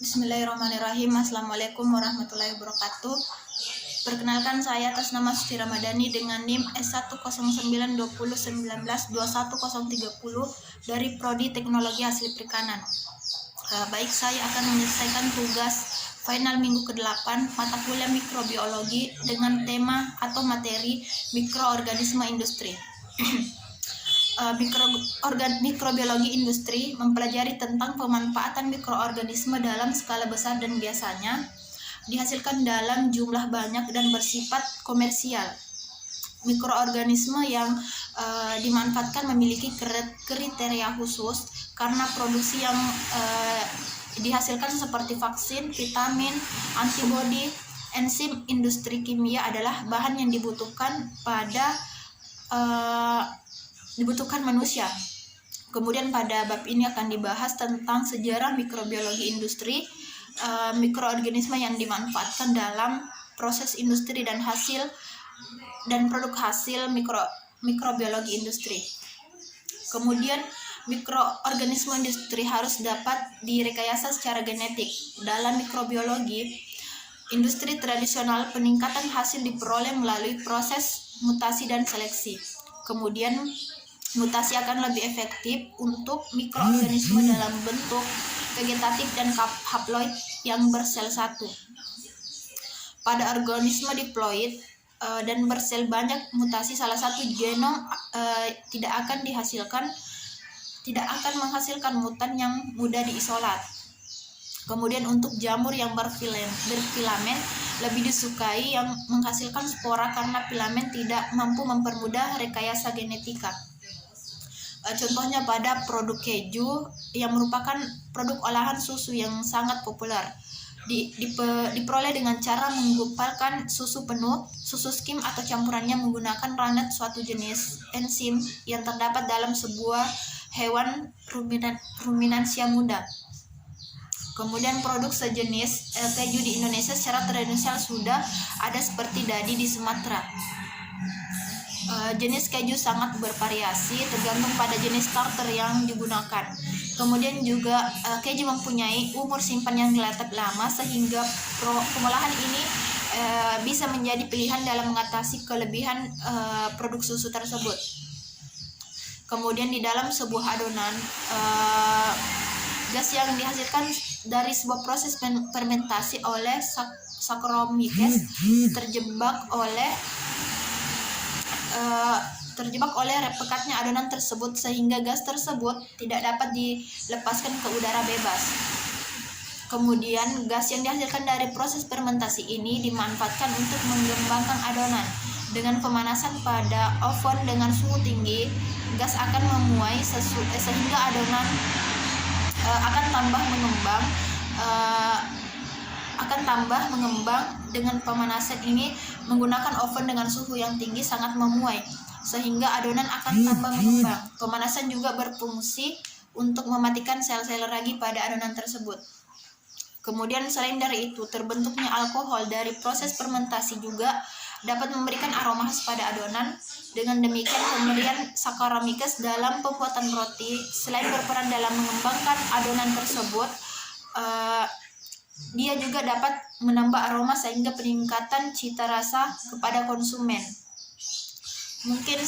Bismillahirrahmanirrahim. Assalamualaikum warahmatullahi wabarakatuh. Perkenalkan, saya atas nama Suci Ramadhani dengan NIM S1092019211030 dari Prodi Teknologi Hasil Perikanan. Baik, saya akan menyelesaikan tugas final minggu ke-8 mata kuliah mikrobiologi dengan tema atau materi mikroorganisme industri. Mikrobiologi industri mempelajari tentang pemanfaatan mikroorganisme dalam skala besar dan biasanya dihasilkan dalam jumlah banyak dan bersifat komersial. Mikroorganisme yang dimanfaatkan memiliki kriteria khusus karena produksi yang dihasilkan seperti vaksin, vitamin, antibodi, enzim. Industri kimia adalah bahan yang dibutuhkan manusia. Kemudian pada bab ini akan dibahas tentang sejarah mikrobiologi industri, mikroorganisme yang dimanfaatkan dalam proses industri dan produk hasil mikrobiologi industri. Kemudian mikroorganisme industri harus dapat direkayasa secara genetik. Dalam mikrobiologi industri tradisional, peningkatan hasil diperoleh melalui proses mutasi dan seleksi. Kemudian mutasi akan lebih efektif untuk mikroorganisme dalam bentuk vegetatif dan haploid yang bersel satu. Pada organisme diploid dan bersel banyak mutasi, salah satu genom tidak akan menghasilkan mutan yang mudah diisolat. Kemudian untuk jamur yang berfilamen lebih disukai yang menghasilkan spora karena filamen tidak mampu mempermudah rekayasa genetika. Contohnya pada produk keju yang merupakan produk olahan susu yang sangat populer. Diperoleh dengan cara menggumpalkan susu penuh, susu skim atau campurannya menggunakan randet, suatu jenis enzim yang terdapat dalam sebuah hewan ruminansia muda. Kemudian produk sejenis keju di Indonesia secara tradisional sudah ada seperti dadi di Sumatera. Jenis keju sangat bervariasi tergantung pada jenis starter yang digunakan. Kemudian juga keju mempunyai umur simpan yang relatif lama sehingga pengolahan ini bisa menjadi pilihan dalam mengatasi kelebihan produk susu tersebut. Kemudian di dalam sebuah adonan, gas yang dihasilkan dari sebuah proses fermentasi oleh Saccharomyces terjebak oleh pekatnya adonan tersebut sehingga gas tersebut tidak dapat dilepaskan ke udara bebas. Kemudian gas yang dihasilkan dari proses fermentasi ini dimanfaatkan untuk mengembangkan adonan. Dengan pemanasan pada oven dengan suhu tinggi, gas akan memuai sehingga adonan akan tambah mengembang. Dengan pemanasan ini menggunakan oven dengan suhu yang tinggi sangat memuai sehingga adonan akan tambah mengembang. Pemanasan juga berfungsi untuk mematikan sel-sel ragi pada adonan tersebut. Kemudian selain dari itu, terbentuknya alkohol dari proses fermentasi juga dapat memberikan aroma khas pada adonan. Dengan demikian, pemberian Saccharomyces dalam pembuatan roti selain berperan dalam mengembangkan adonan tersebut, dia juga dapat menambah aroma sehingga peningkatan cita rasa kepada konsumen. Mungkin